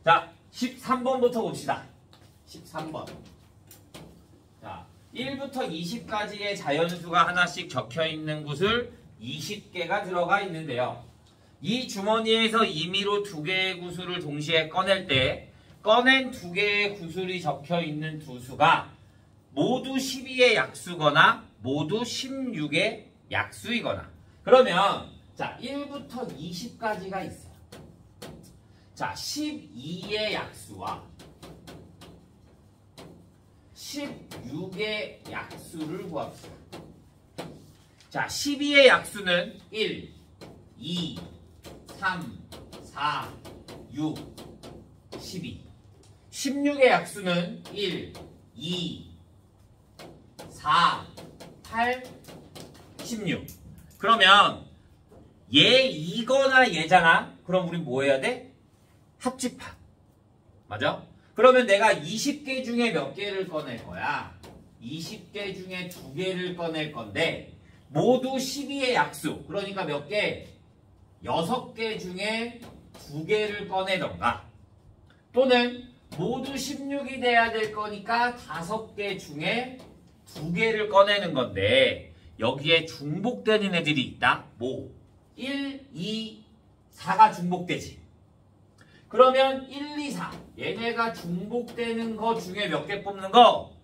자, 13번부터 봅시다. 13번. 자, 1부터 20까지의 자연수가 하나씩 적혀있는 구슬 20개가 들어가 있는데요. 이 주머니에서 임의로 2개의 구슬을 동시에 꺼낼 때 꺼낸 2개의 구슬이 적혀있는 두 수가 모두 12의 약수거나 모두 16의 약수이거나. 그러면 자, 1부터 20까지가 있어요. 자, 12의 약수와 16의 약수를 구합시다. 자, 12의 약수는 1, 2, 3, 4, 6, 12. 16의 약수는 1, 2, 4, 8, 16. 그러면 얘 이거나 얘잖아. 그럼 우린 뭐 해야 돼? 합집합. 맞아? 그러면 내가 20개 중에 몇 개를 꺼낼 거야? 20개 중에 2개를 꺼낼 건데 모두 12의 약수. 그러니까 몇 개? 6개 중에 2개를 꺼내던가 또는 모두 16이 돼야 될 거니까 5개 중에 2개를 꺼내는 건데 여기에 중복되는 애들이 있다. 뭐? 1, 2, 4가 중복되지. 그러면 1, 2, 4 얘네가 중복되는 거 중에 몇 개 뽑는 거?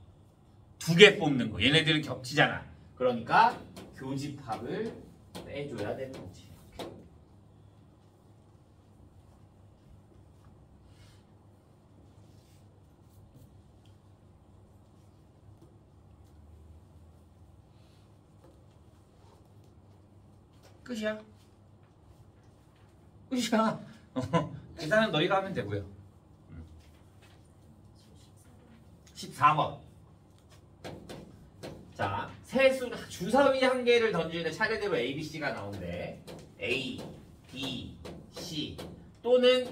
2개 뽑는 거. 얘네들은 겹치잖아. 그러니까 교집합을 빼줘야 되는 거지. 끝이야. 끝이야. 계산은 너희가 하면 되고요. 14번. 자, 세수 주사위 한 개를 던지는데 차례대로 A, B, C가 나오는데 A, B, C 또는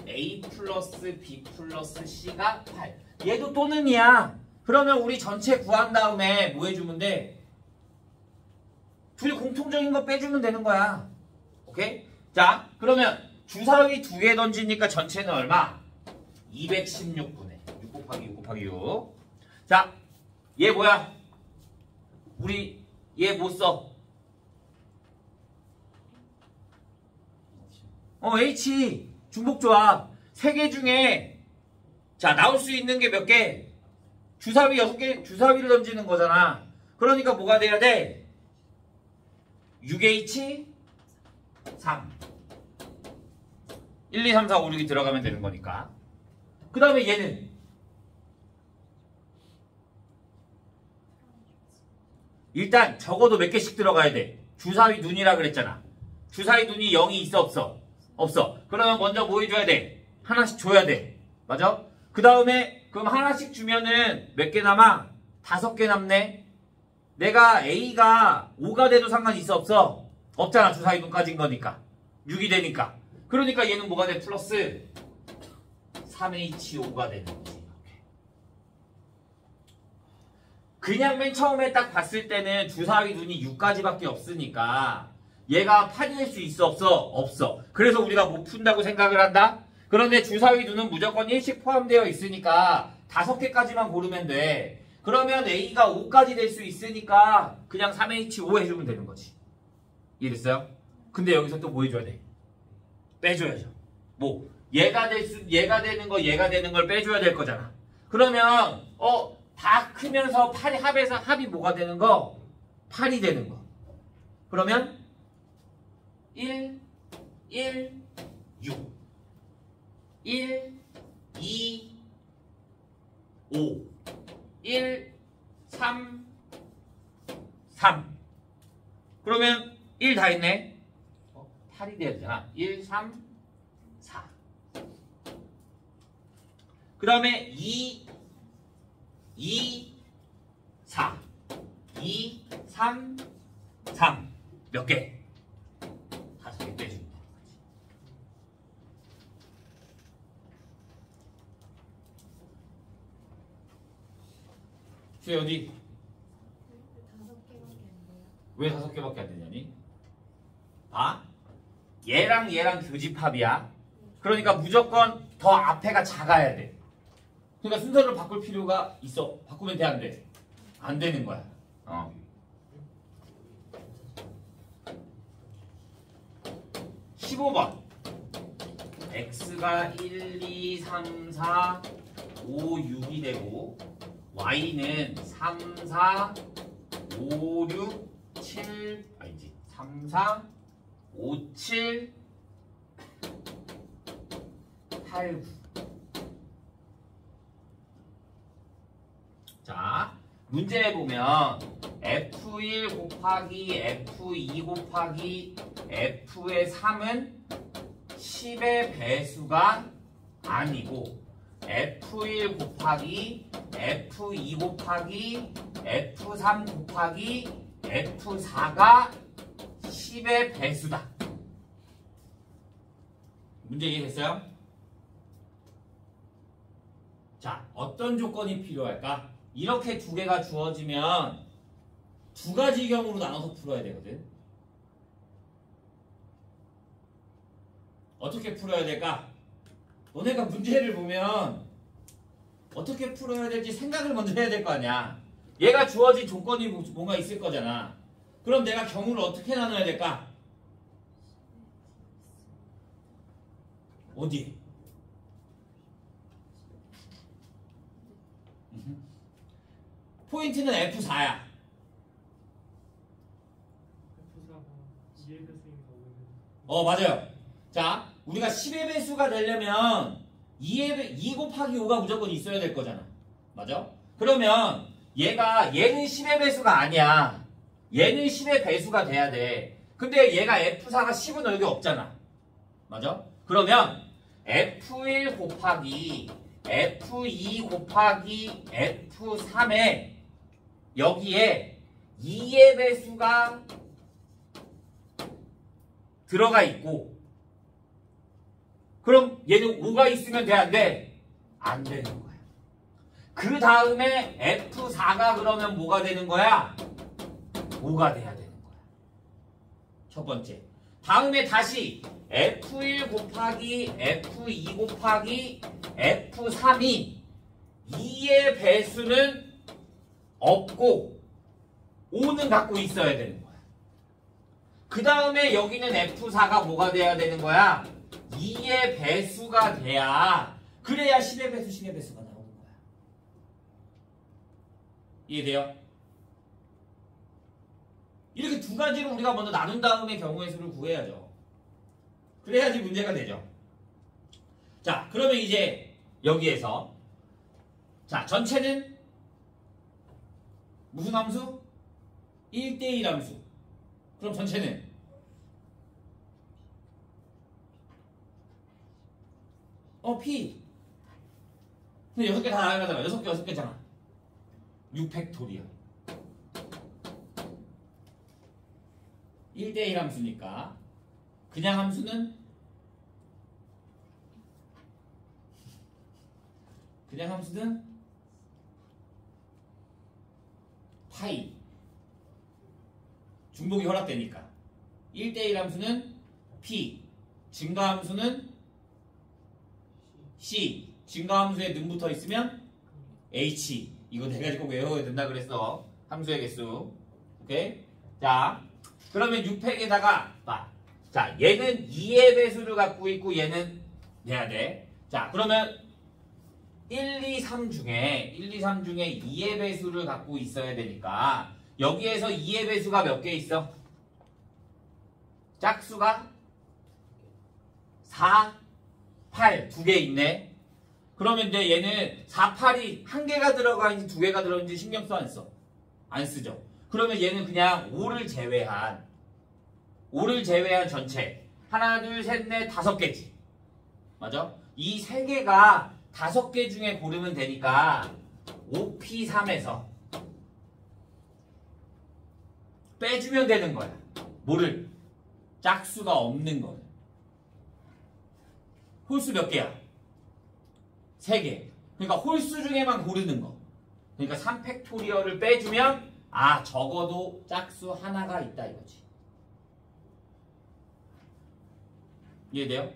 A 플러스 B 플러스 C가 8. 얘도 또는이야. 그러면 우리 전체 구한 다음에 뭐 해주면 돼? 둘이 공통적인 거 빼주면 되는 거야. 오케이? 자, 그러면 주사위 2개 던지니까 전체는 얼마? 216분의 6 곱하기 6 곱하기 6. 자, 얘 뭐야? 우리 얘 뭐 써? H 중복조합 3개 중에 자 나올 수 있는 게 몇 개? 주사위 6개 주사위를 던지는 거잖아. 그러니까 뭐가 돼야 돼? 6H 3 1, 2, 3, 4, 5, 6이 들어가면 되는 거니까. 그 다음에 얘는 일단 적어도 몇 개씩 들어가야 돼. 주사위 눈이라 그랬잖아. 주사위 눈이 0이 있어 없어? 없어. 그러면 먼저 뭐 해줘야 돼? 하나씩 줘야 돼. 맞아? 그 다음에 그럼 하나씩 주면은 몇 개 남아? 5개 남네. 내가 A가 5가 돼도 상관이 있어 없어? 없잖아. 주사위 눈까지인 거니까. 6이 되니까. 그러니까 얘는 뭐가 돼? 플러스 3H5가 되는 거지. 그냥 맨 처음에 딱 봤을 때는 주사위 눈이 6까지밖에 없으니까 얘가 8이 될 수 있어 없어? 없어. 그래서 우리가 못 푼다고 생각을 한다? 그런데 주사위 눈은 무조건 1씩 포함되어 있으니까 5개까지만 고르면 돼. 그러면 A가 5까지 될 수 있으니까 그냥 3H5 해주면 되는 거지. 이해됐어요? 근데 여기서 또 뭐 해줘야 돼? 빼줘야죠. 뭐 얘가 되는 걸 빼줘야 될 거잖아. 그러면 다 크면서 합이 뭐가 되는 거? 8이 되는 거. 그러면 1, 1, 6 1, 2, 5 1, 3, 3 그러면 1 다 있네. 8이 돼야 되잖아. 1, 3, 4 그 다음에 2, 4 2, 3, 3 몇 개? 5개 빼주면 되는 거지. 수혜 어디? 5개밖에 안 돼요. 왜 5개밖에 안 되냐니? 봐. 얘랑 얘랑 교집합이야. 그러니까 무조건 더 앞에가 작아야 돼. 그러니까 순서를 바꿀 필요가 있어. 바꾸면 돼, 안 돼? 안 되는 거야. 15번. x가 1, 2, 3, 4, 5, 6이 되고 y는 3, 4, 5, 6, 7 아니지 3, 4, 5, 7, 8, 9. 자, 문제에 보면 F1 곱하기 F2 곱하기 F의 3은 10의 배수가 아니고 F1 곱하기 F2 곱하기 F3 곱하기 F4가 10의 배수다. 문제 이해됐어요? 자, 어떤 조건이 필요할까? 이렇게 두 개가 주어지면 두 가지 경우로 나눠서 풀어야 되거든. 어떻게 풀어야 될까? 너네가 문제를 보면 어떻게 풀어야 될지 생각을 먼저 해야 될 거 아니야. 얘가 주어진 조건이 뭔가 있을 거잖아. 그럼 내가 경우를 어떻게 나눠야 될까? 어디? 포인트는 F4야. 맞아요. 자, 우리가 10의 배수가 되려면 2 곱하기 5가 무조건 있어야 될 거잖아. 맞아? 그러면 얘는 10의 배수가 아니야. 얘는 10의 배수가 돼야 돼. 근데 얘가 F4가 10은 여기 없잖아. 맞아? 그러면 F1 곱하기 F2 곱하기 F3에 여기에 2의 배수가 들어가 있고 그럼 얘는 5가 있으면 돼, 안 돼? 안 되는 거야. 그 다음에 F4가 그러면 뭐가 되는 거야? 5가 돼야 되는 거야. 첫 번째. 다음에 다시 F1 곱하기 F2 곱하기 F3이 2의 배수는 없고 5는 갖고 있어야 되는 거야. 그 다음에 여기는 F4가 뭐가 돼야 되는 거야? 2의 배수가 돼야 그래야 10의 배수, 10의 배수가 나오는 거야. 이해돼요? 이렇게 두 가지로 우리가 먼저 나눈 다음에 경우의 수를 구해야죠. 그래야지 문제가 되죠. 자, 그러면 이제 여기에서 자, 전체는 무슨 함수? 1대1 함수. 그럼 전체는 P. 근데 6개 다 나가잖아. 6개, 6개잖아. 6팩토리얼. 1대1 함수니까 그냥 함수는 파이. 중복이 허락되니까 1대1 함수는 P. 증가함수는 C. 증가함수에 는 붙어 있으면 H. 이거 네 가지 꼭 외워야 된다 그랬어. 함수의 개수. 오케이? 자, 그러면 6팩에다가 봐. 자, 얘는 2의 배수를 갖고 있고 얘는 내야 돼. 자, 그러면 1, 2, 3 중에 2의 배수를 갖고 있어야 되니까 여기에서 2의 배수가 몇 개 있어? 짝수가 4, 8 두 개 있네. 그러면 이제 얘는 4, 8이 한 개가 들어가 있는지 두 개가 들어있는지 신경 써 안 써? 안 쓰죠. 그러면 얘는 그냥 5를 제외한 전체 하나, 둘, 셋, 넷, 5개지. 맞아? 이 3개가 5개 중에 고르면 되니까 5P3에서 빼주면 되는 거야. 뭐를? 짝수가 없는 거야. 홀수 몇 개야? 3개. 그러니까 홀수 중에만 고르는 거. 그러니까 3팩토리얼을 빼주면 적어도 짝수 하나가 있다 이거지. 이해돼요?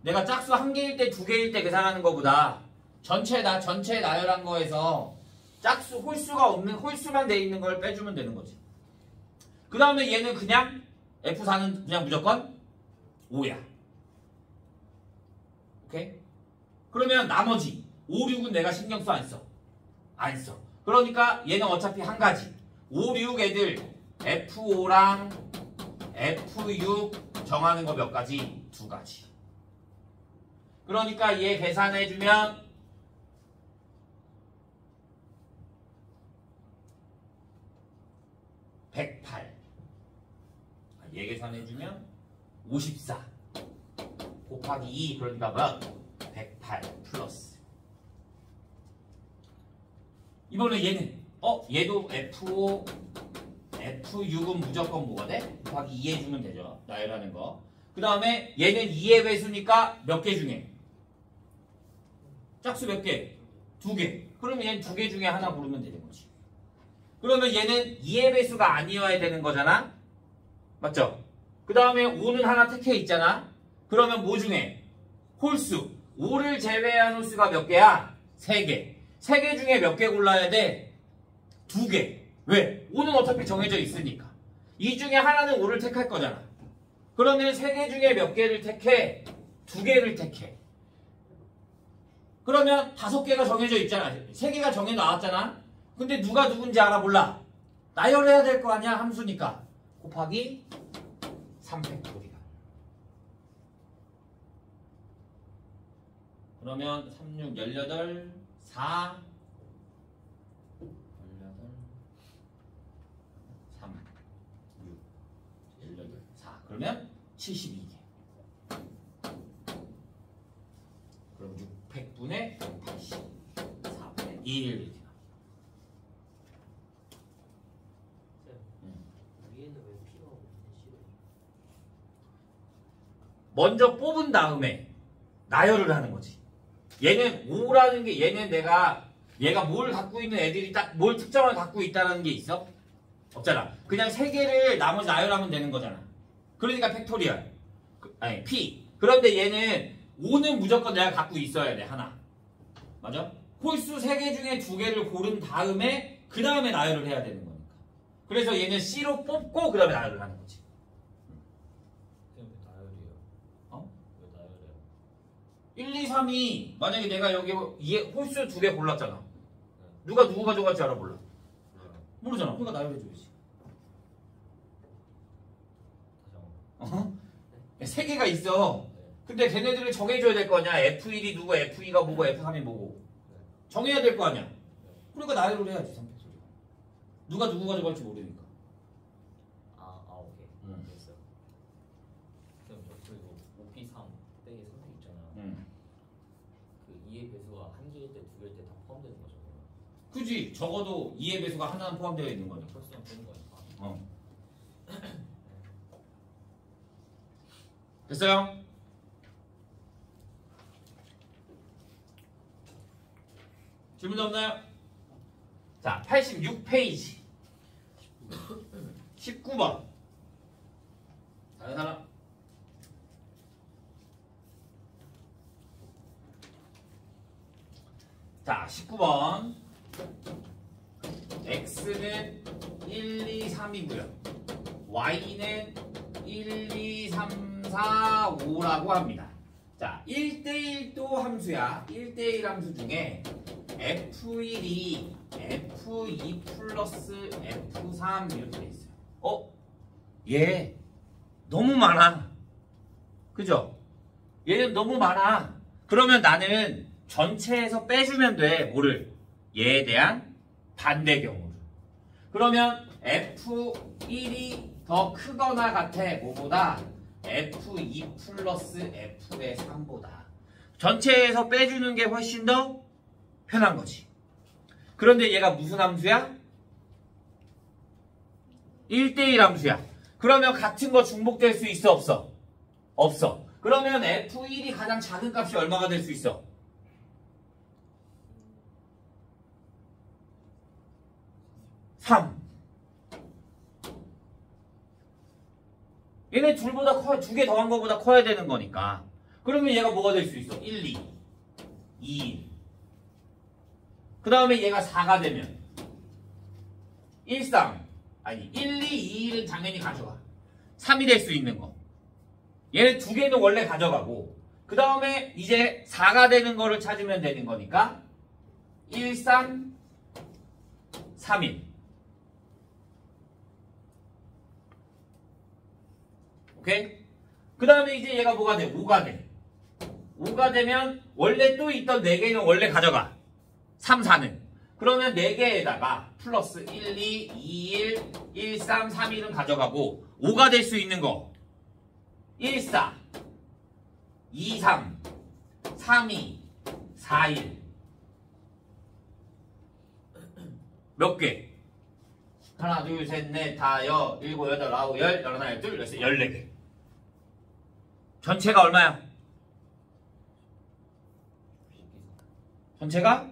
내가 짝수 한 개일 때, 두 개일 때 계산하는 것보다 전체 나열한 거에서 짝수, 홀수가 없는, 홀수만 돼 있는 걸 빼주면 되는 거지. 그 다음에 얘는 그냥 F4는 그냥 무조건 5야. 오케이? 그러면 나머지 5, 6은 내가 신경 써, 안 써? 안 써. 그러니까 얘는 어차피 한 가지. 5, 6 애들 F5랑 F6 정하는 거 몇 가지? 두 가지. 그러니까 얘 계산해주면 108. 얘 계산해주면 54 곱하기 2 그러니까 뭐? 108 플러스. 이번에 얘는 얘도 F5 F6은 무조건 뭐가 돼? 곱하기 2 해주면 되죠. 나열하는 거. 그 다음에 얘는 2의 배수니까 몇 개 중에? 짝수 몇 개? 2개. 그러면 얘는 2개 중에 하나 고르면 되는 거지. 그러면 얘는 2의 배수가 아니어야 되는 거잖아? 맞죠? 그 다음에 5는 하나 택해 있잖아? 그러면 뭐 중에? 홀수. 5를 제외한 홀수가 몇 개야? 3개. 3개 중에 몇 개 골라야 돼? 2개. 왜? 5는 어차피 정해져 있으니까. 이 중에 하나는 5를 택할 거잖아. 그러면 3개 중에 몇 개를 택해? 2개를 택해. 그러면 5개가 정해져 있잖아. 3개가 정해 나왔잖아. 근데 누가 누군지 알아? 몰라. 나열해야 될 거 아니야? 함수니까. 곱하기 3팩토리얼. 그러면 3, 6, 18, 4 3, 6, 18, 4 그러면 72개. 그럼 600분의 80 4분의 1 이렇게 나와. 위에는 왜 P가 없는데 C가 먼저 뽑은 다음에 나열을 하는 거지. 얘는 5라는 게 얘는 얘가 뭘 갖고 있는 애들이 딱 뭘 특정을 갖고 있다는 게 있어? 없잖아. 그냥 3개를 나머지 나열하면 되는 거잖아. 그러니까 팩토리얼. 아니 P. 그런데 얘는 5는 무조건 내가 갖고 있어야 돼. 하나. 맞아? 홀수 3개 중에 2개를 고른 다음에 그 다음에 나열을 해야 되는 거니까. 그래서 얘는 C로 뽑고 그 다음에 나열을 하는 거지. 왜 나열이에요? 어? 왜 나열해요? 1, 2, 3이 만약에 내가 여기 홀수 2개 골랐잖아. 누가 누구 가져갈지 알아? 몰라. 모르잖아. 그러니까 나열해줘야지. 다시 한번. 어? 3개가 있어. 근데 걔네들을 정해줘야 될 거 아니야. F1이 누구, F2가 뭐고, F3이 뭐고. 정해야 될 거 아니야. 그러니까 나열을 해야지. 3팩토리얼. 누가 누구 가져갈지 모르니까. 오케이. 됐어요. 그럼 그리고 5P3 빼기 3P 있잖아요. 그 2의 배수가 한 개일 때, 두 개일 때 다 포함되는 거죠. 그지? 적어도 2의 배수가 하나는 포함되어 있는 거니까. 펄스만 빼는 거니까. 됐어요? 질문 없나요? 자, 86페이지 19번. 다른 사람? 자, 19번. X는 1, 2, 3이고요. Y는 1, 2, 3, 4, 5라고 합니다. 자, 1대1도 함수야. 1대1 함수 중에 F1이 F2 플러스 F3 이렇게 돼 있어요. 얘 너무 많아. 그죠? 얘는 너무 많아. 그러면 나는 전체에서 빼주면 돼. 뭐를? 얘에 대한 반대 경우를. 그러면 F1이 더 크거나 같아. 뭐보다? F2 플러스 F의 3보다. 전체에서 빼주는 게 훨씬 더 편한 거지. 그런데 얘가 무슨 함수야? 1대1 함수야. 그러면 같은 거 중복될 수 있어? 없어? 없어. 그러면 F1이 가장 작은 값이 얼마가 될 수 있어? 3. 얘네 둘보다 커, 2개 더한 거보다 커야 되는 거니까. 그러면 얘가 뭐가 될 수 있어? 1, 2, 2, 1. 그 다음에 얘가 4가 되면 1, 3. 아니 1, 2, 2, 1은 당연히 가져가. 3이 될 수 있는 거. 얘는 두 개는 원래 가져가고 그 다음에 이제 4가 되는 거를 찾으면 되는 거니까 1, 3, 3일. 오케이? 그 다음에 이제 얘가 뭐가 돼? 5가 돼. 5가 되면 원래 또 있던 4개는 원래 가져가. 3, 4는. 그러면 4개에다가 플러스 1, 2, 2, 1, 1, 3, 3, 1은 가져가고 5가 될 수 있는 거 1, 4, 2, 3, 3, 2, 4, 1 몇 개? 하나, 둘, 셋, 넷, 다, 여, 일곱, 여덟, 아홉, 열, 열하나, 열둘, 열셋, 14개. 전체가 얼마야? 전체가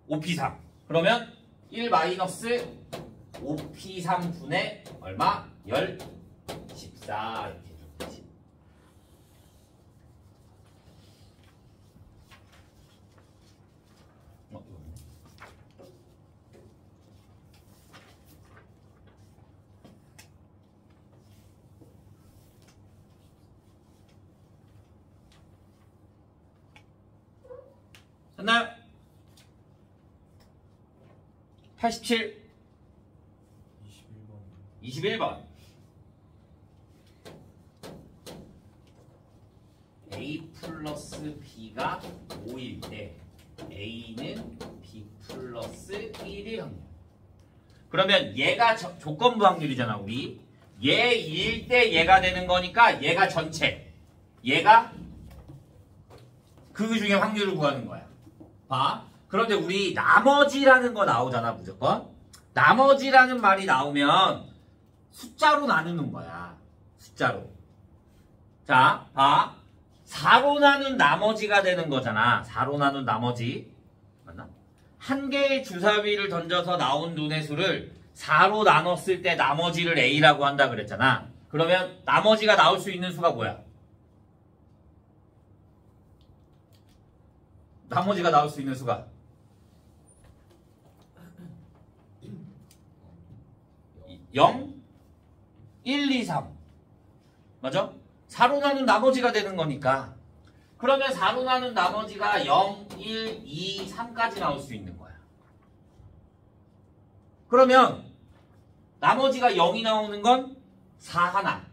5P3. 그러면 1 마이너스 5P3분의 얼마? 14. 이렇게 되지. 됐나요? 87 21번 A 플러스 B가 5일 때 A는 B 플러스 1일 확률. 그러면 얘가 조건부 확률이잖아 우리. 얘일 때 얘가 되는 거니까 얘가 전체. 얘가 그 중에 확률을 구하는 거야. 봐. 그런데 우리 나머지라는 거 나오잖아 무조건. 나머지라는 말이 나오면 숫자로 나누는 거야. 숫자로. 자, 봐. 4로 나눈 나머지가 되는 거잖아. 4로 나눈 나머지. 맞나? 한 개의 주사위를 던져서 나온 눈의 수를 4로 나눴을 때 나머지를 A라고 한다 그랬잖아. 그러면 나머지가 나올 수 있는 수가 뭐야? 나머지가 나올 수 있는 수가 0, 1, 2, 3 맞아? 4로 나눈 나머지가 되는 거니까 그러면 4로 나눈 나머지가 0, 1, 2, 3까지 나올 수 있는 거야. 그러면 나머지가 0이 나오는 건 4 하나,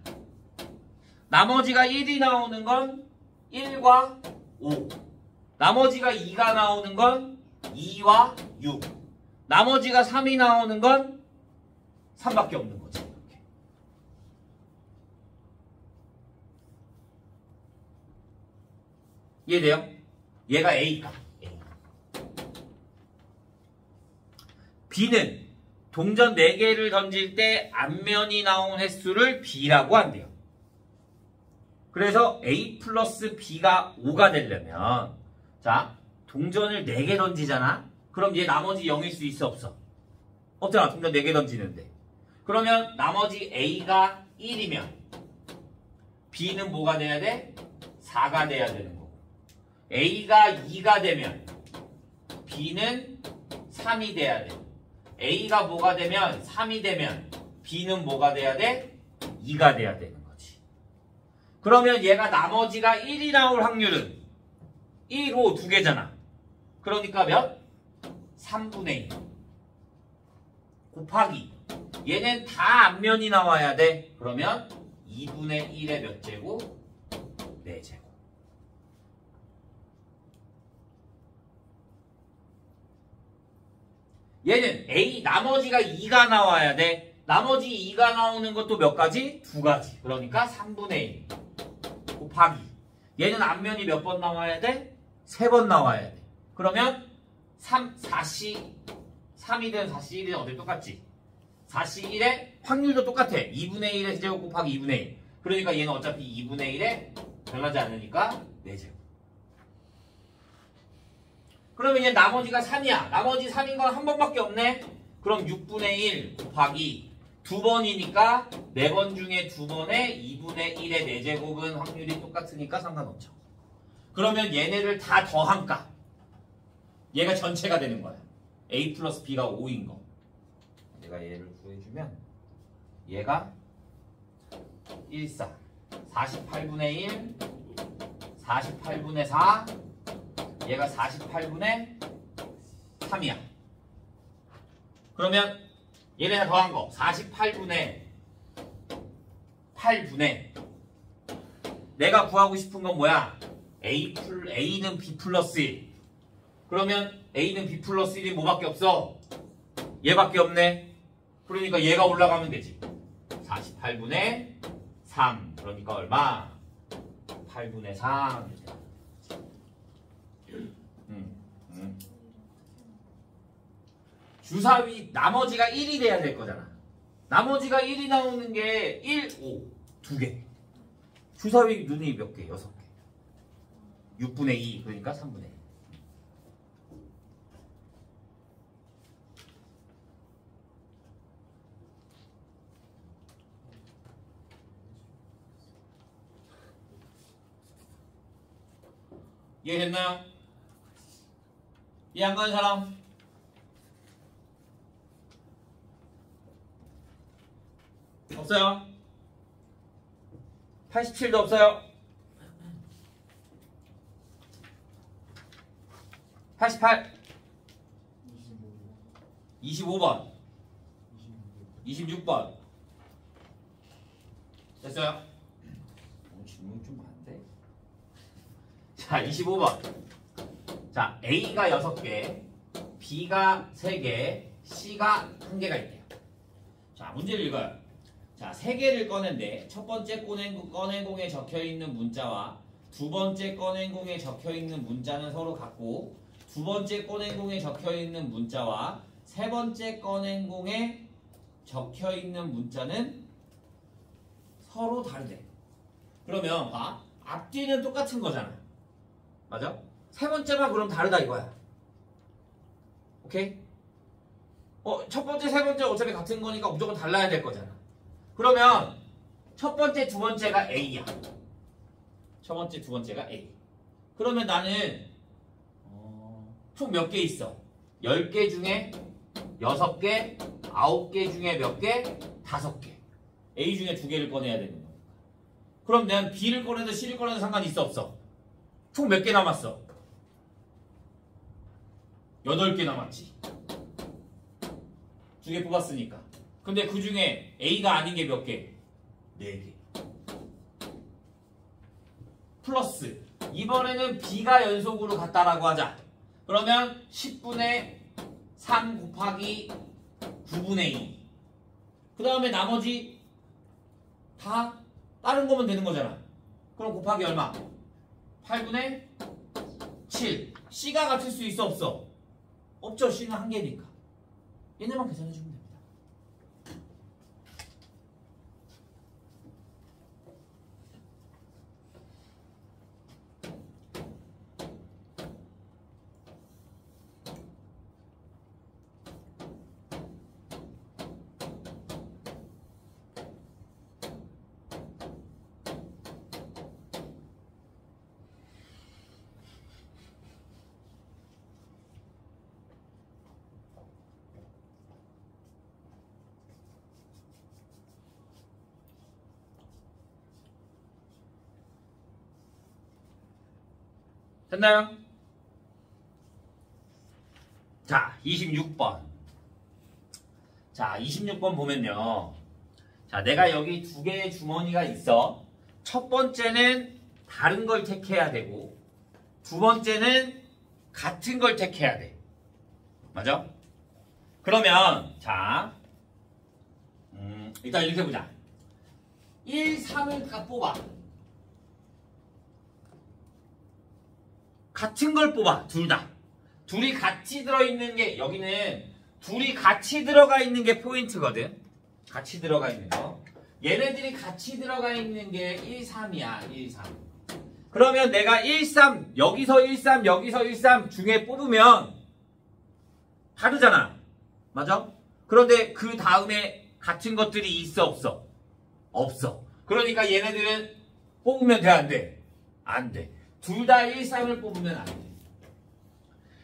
나머지가 1이 나오는 건 1과 5, 나머지가 2가 나오는 건 2와 6, 나머지가 3이 나오는 건 3밖에 없는 거지. 이렇게. 이해돼요? 얘가 A값. A. B는 동전 4개를 던질 때 앞면이 나온 횟수를 B라고 한대요. 그래서 A 플러스 B가 5가 되려면 자, 동전을 4개 던지잖아? 그럼 얘 나머지 0일 수 있어 없어? 없잖아. 동전 4개 던지는데. 그러면 나머지 A가 1이면 B는 뭐가 돼야 돼? 4가 돼야 되는 거고. A가 2가 되면 B는 3이 돼야 돼. A가 뭐가 되면 3이 되면 B는 뭐가 돼야 돼? 2가 돼야 되는 거지. 그러면 얘가 나머지가 1이 나올 확률은 1, 5 두 개잖아. 그러니까 몇? 3분의 1 곱하기 얘는 다 앞면이 나와야 돼. 그러면 2분의 1의 몇 제곱? 4제곱. 얘는 A 나머지가 2가 나와야 돼. 나머지 2가 나오는 것도 몇 가지? 2가지. 그러니까 3분의 1 곱하기 얘는 앞면이 몇 번 나와야 돼? 3번 나와야 돼. 그러면 4C 3이든 4C 1이든 어디 똑같지? 4C 1의 확률도 똑같아. 2분의 1의 세제곱 곱하기 2분의 1. 그러니까 얘는 어차피 2분의 1에 변하지 않으니까 4제곱. 그러면 얘 나머지가 3이야. 나머지 3인 건 한 번밖에 없네. 그럼 6분의 1 곱하기 2번이니까 4번 중에 2번에 2분의 1의 4제곱은 확률이 똑같으니까 상관없죠. 그러면 얘네를 다 더한 값. 얘가 전체가 되는 거야. A 플러스 B가 5인 거. 내가 얘를 구해주면 얘가 1, 4. 48분의 1, 48분의 4, 얘가 48분의 3이야. 그러면 얘네 다 더한 거 48분의 8분의 내가 구하고 싶은 건 뭐야? A는 B 플러스 1. 그러면 A는 B 플러스 1이 뭐밖에 없어? 얘밖에 없네. 그러니까 얘가 올라가면 되지. 48분의 3. 그러니까 얼마? 8분의 3. 주사위 나머지가 1이 돼야 될 거잖아. 나머지가 1이 나오는 게 1, 5. 2개. 주사위 눈이 몇 개? 6개. 6분의 2. 그러니까 3분의 1. 이해됐나요? 이해 안 가는 사람? 없어요? 87도 없어요? 88 25번 26번 됐어요? 질문이 좀 많은데? 자 25번 자 A가 6개 B가 3개 C가 1개가 있대요. 자 문제를 읽어요. 자 3개를 꺼낸데 첫 번째 꺼낸공에 적혀있는 문자와 두 번째 꺼낸공에 적혀있는 문자는 서로 같고 두 번째 꺼낸공에 적혀있는 문자와 세 번째 꺼낸공에 적혀있는 문자는 서로 다르대. 그러면 봐. 앞뒤는 똑같은 거잖아. 맞아? 세 번째만 그럼 다르다 이거야. 오케이? 첫 번째, 세 번째 어차피 같은 거니까 무조건 달라야 될 거잖아. 그러면 첫 번째, 두 번째가 A야. 첫 번째, 두 번째가 A. 그러면 나는 총 몇 개 있어? 10개 중에 6개, 9개 중에 몇 개? 5개. A 중에 2개를 꺼내야 되는 거야. 그럼 난 B를 꺼내든 C를 꺼내든 상관이 있어 없어? 총 몇 개 남았어? 8개 남았지. 2개 뽑았으니까. 근데 그 중에 A가 아닌 게 몇 개? 4개. 플러스 이번에는 B가 연속으로 같다라고 하자. 그러면 10분의 3 곱하기 9분의 2. 그 다음에 나머지 다 다른 거면 되는 거잖아. 그럼 곱하기 얼마? 8분의 7. C가 같을 수 있어 없어? 없죠. C는 한 개니까. 얘네만 계산해 주면 됩니다. 됐나요? 자, 26번. 자, 26번 보면요. 자, 내가 여기 2개의 주머니가 있어. 첫 번째는 다른 걸 택해야 되고, 두 번째는 같은 걸 택해야 돼. 맞아? 그러면, 자, 일단 이렇게 보자. 1, 3을 다 뽑아. 같은 걸 뽑아. 둘 다. 둘이 같이 들어있는 게 여기는 둘이 같이 들어가 있는 게 포인트거든. 같이 들어가 있는 거. 얘네들이 같이 들어가 있는 게 1, 3이야. 1, 3. 그러면 내가 1, 3 여기서 1, 3 여기서 1, 3 중에 뽑으면 다르잖아. 맞아? 그런데 그 다음에 같은 것들이 있어 없어? 없어. 그러니까 얘네들은 뽑으면 돼 안 돼? 안 돼. 둘 다 1, 3을 뽑으면 안 돼.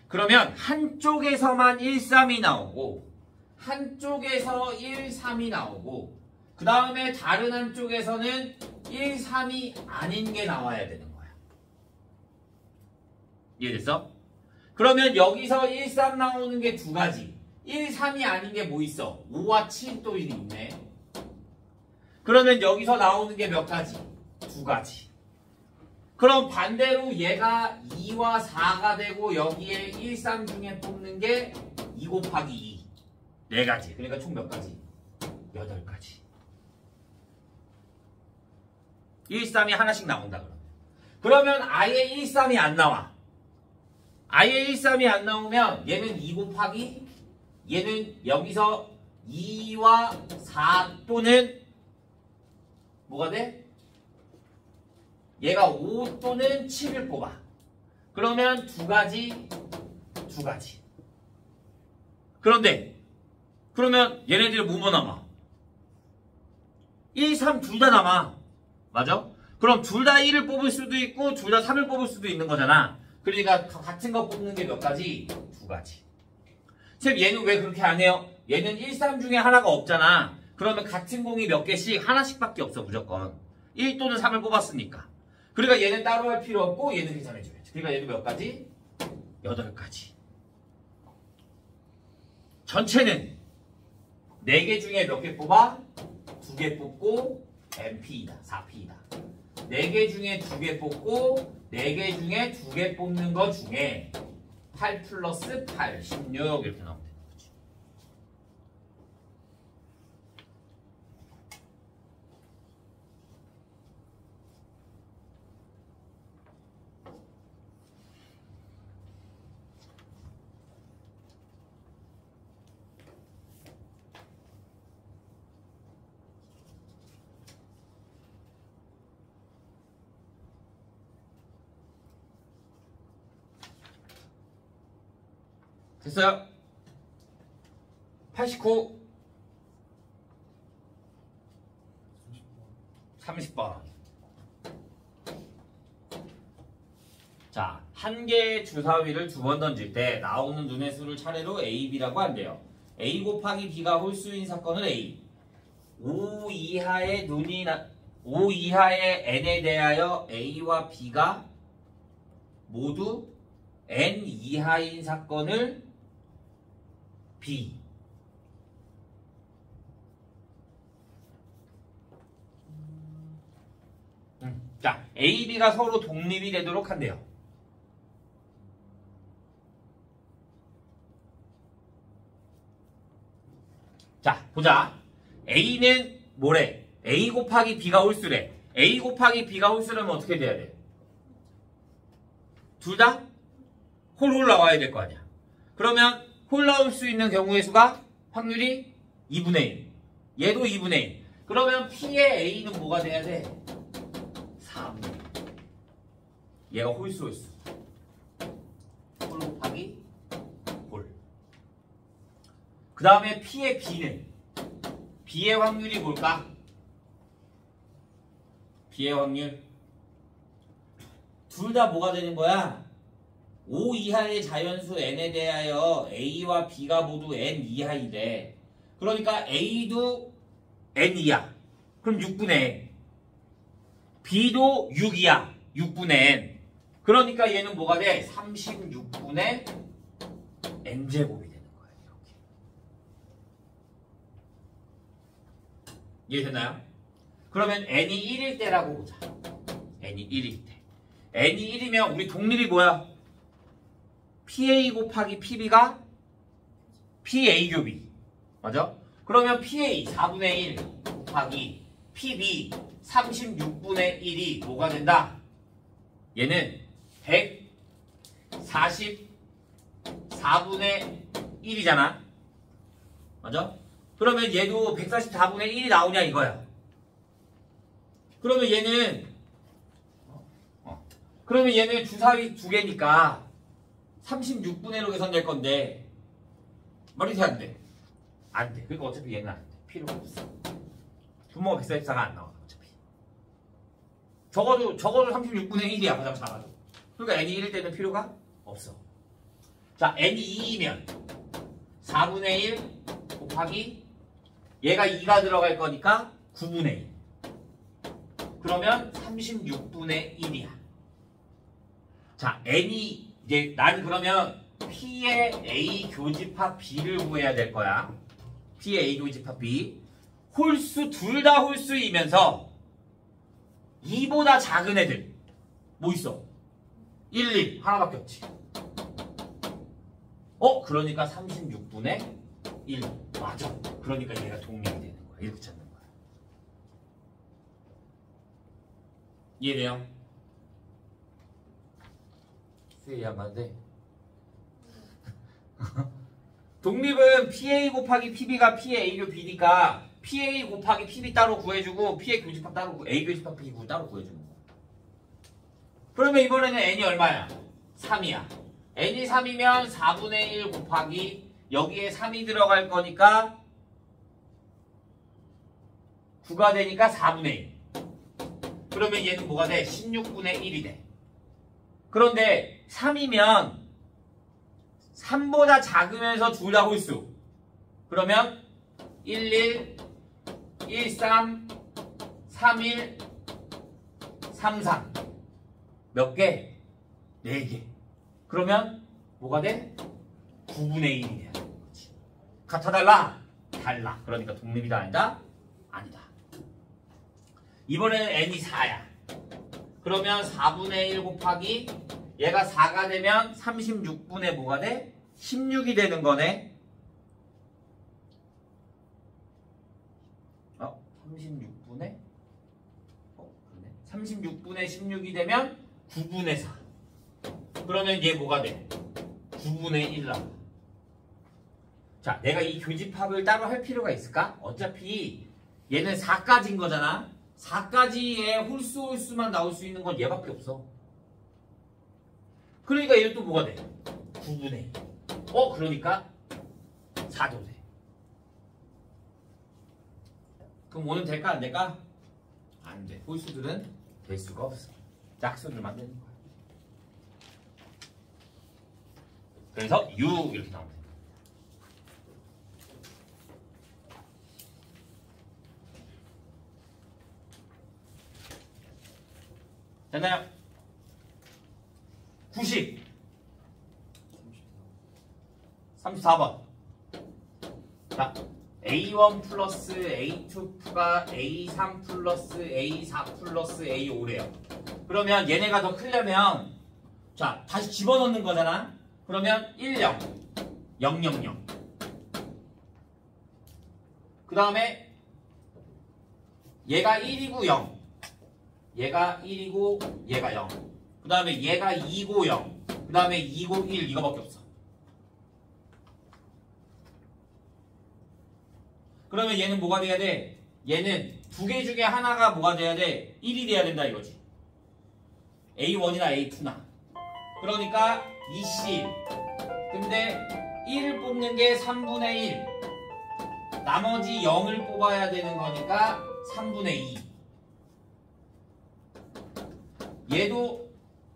그러면 한쪽에서만 1, 3이 나오고 한쪽에서 1, 3이 나오고 그 다음에 다른 한쪽에서는 1, 3이 아닌 게 나와야 되는 거야. 이해됐어? 그러면 여기서 1, 3 나오는 게 두 가지. 1, 3이 아닌 게 뭐 있어? 5와 7 또 있네. 그러면 여기서 나오는 게 몇 가지? 두 가지. 그럼 반대로 얘가 2와 4가 되고 여기에 1, 3 중에 뽑는 게 2 곱하기 2. 네 가지. 그러니까 총 몇 가지? 8가지. 1, 3이 하나씩 나온다 그러면 아예 1, 3이 안 나와. 아예 1, 3이 안 나오면 얘는 2 곱하기 얘는 여기서 2와 4 또는 뭐가 돼? 얘가 5 또는 7을 뽑아. 그러면 두 가지. 그런데 그러면 얘네들이 뭐뭐 남아? 1, 3 둘 다 남아. 맞아? 그럼 둘 다 1을 뽑을 수도 있고 둘 다 3을 뽑을 수도 있는 거잖아. 그러니까 같은 거 뽑는 게 몇 가지? 두 가지. 쌤 얘는 왜 그렇게 안 해요? 얘는 1, 3 중에 하나가 없잖아. 그러면 같은 공이 몇 개씩 하나씩밖에 없어 무조건. 1 또는 3을 뽑았으니까. 그러니까 얘는 따로 할 필요 없고 얘는 계산해줘야지. 그러니까 얘도 몇 가지? 8가지. 전체는 4개 중에 몇 개 뽑아? 2개 뽑고 NP이다. 4P이다. 4개 중에 2개 뽑고 4개 중에 2개 뽑는 거 중에 8 플러스 8, 16 이렇게 나오면 되는 거지. 됐어요? 89 30번. 자, 한 개의 주사위를 2번 던질 때 나오는 눈의 수를 차례로 A, B라고 한대요. A 곱하기 B가 홀수인 사건은 A. 5 이하의 N에 대하여 A와 B가 모두 N 이하인 사건을 B. 자, A, B가 서로 독립이 되도록 한대요. 자, 보자. A는 뭐래? A 곱하기 B가 홀수래. A 곱하기 B가 홀수라면 어떻게 돼야 돼? 둘 다 홀 나와야 될 거 아니야. 그러면 홀 나올 수 있는 경우의 수가 확률이 2분의 1. 얘도 2분의 1. 그러면 P의 A는 뭐가 돼야 돼? 4분의 1. 얘가 홀수. 홀 곱하기 홀. 그 다음에 P의 B는 B의 확률이 뭘까? B의 확률 둘 다 뭐가 되는 거야? 5 이하의 자연수 n에 대하여 a와 b가 모두 n 이하이래. 그러니까 a도 n 이하. 그럼 6분의 n. b도 6이야. 6분의 n. 그러니까 얘는 뭐가 돼? 36분의 n제곱이 되는 거야. 이렇게. 이해됐나요? 그러면 n이 1일 때라고 보자. n이 1일 때. n이 1이면 우리 독립이 뭐야? PA 곱하기 PB가 PA 교비. 맞아? 그러면 PA 4분의 1 곱하기 PB 36분의 1이 뭐가 된다? 얘는 144분의 1이잖아. 맞아? 그러면 얘도 144분의 1이 나오냐 이거야. 그러면 얘는 주사위 2개니까 36분의 1로 계산될 건데 말이 돼 안 돼? 안 돼. 그러니까 어차피 얘는 안 돼. 필요가 없어. 분모가 144가 안 나와 어차피. 적어도 36분의 1이야 가장 작아도. 그러니까 n이 1일 때는 필요가 없어. 자, n이 2이면 4분의 1 곱하기 얘가 2가 들어갈 거니까 9분의 1. 그러면 36분의 1이야. 자, n이 이제 난 그러면 P의 A 교집합 B를 구해야 될 거야. P의 A 교집합 B. 홀수 둘 다 홀수이면서 2보다 작은 애들 뭐 있어? 1, 1 하나밖에 없지. 그러니까 36분의 1 맞아. 그러니까 얘가 동력이 되는 거야. 이렇게 찾는 거야. 이해돼요? 수혜 양반데 독립은 PA 곱하기 PB가 P의 A교 B니까 PA 곱하기 PB 따로 구해주고 P의 교집합 따로 A 교집합 B 따로 구해주는 거야. 그러면 이번에는 n이 얼마야? 3이야. n이 3이면 4분의 1 곱하기 여기에 3이 들어갈 거니까 9가 되니까 4분의 1. 그러면 얘는 뭐가 돼? 16분의 1이 돼. 그런데 3이면 3보다 작으면서 둘 다 홀수. 그러면 11, 13, 31, 33. 몇 개? 4개. 그러면 뭐가 돼? 9분의 1이 돼야 되는 거지. 같아 달라? 달라. 그러니까 독립이다 아니다? 아니다. 이번에는 n이 4야. 그러면 4분의 1 곱하기 얘가 4가 되면 36분의 뭐가 돼? 16이 되는 거네. 36분의? 그러네. 36분의 16이 되면 9분의 4. 그러면 얘 뭐가 돼? 9분의 1 나와. 자, 내가 이 교집합을 따로 할 필요가 있을까? 어차피 얘는 4까지인 거잖아. 4까지의 홀수만 나올 수 있는 건 얘밖에 없어. 그러니까 얘는 또 뭐가 돼? 9분의 1. 그러니까 4도 돼. 그럼 오늘 될까 안 될까? 안 돼. 홀수들은 될 수가 없어. 짝수들만 되는 거야. 그래서 U 이렇게 나오면 돼. 됐나요? 90 34번. 자, A1 플러스 A2가 A3 플러스 A4 플러스 A5래요. 그러면 얘네가 더 크려면 자, 다시 집어넣는 거잖아. 그러면 10 0 0 0. 그 다음에 얘가 1이고 0. 얘가 1이고 얘가 0. 그 다음에 얘가 2고 0. 그 다음에 2고 1 이거밖에 없어. 그러면 얘는 뭐가 돼야 돼? 얘는 두 개 중에 하나가 뭐가 돼야 돼? 1이 돼야 된다 이거지. A1이나 A2나. 그러니까 20. 근데 1을 뽑는 게 3분의 1. 나머지 0을 뽑아야 되는 거니까 3분의 2. 얘도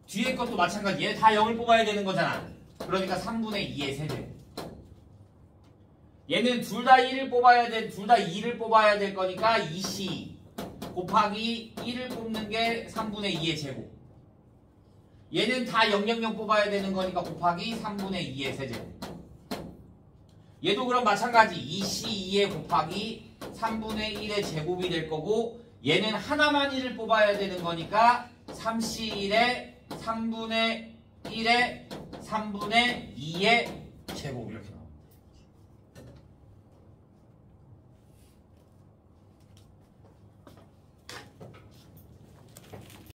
뒤에 것도 마찬가지. 얘 다 0을 뽑아야 되는 거잖아. 그러니까 3분의 2의 세배. 얘는 둘 다 1을 뽑아야 돼. 둘 다 2를 뽑아야 될 거니까 2C 곱하기 1을 뽑는 게 3분의 2의 제곱. 얘는 다 000 뽑아야 되는 거니까 곱하기 3분의 2의 세제곱. 얘도 그럼 마찬가지 2C2에 곱하기 3분의 1의 제곱이 될 거고 얘는 하나만 1을 뽑아야 되는 거니까 3C1에 3분의 1에 3분의 2의 제곱 이렇게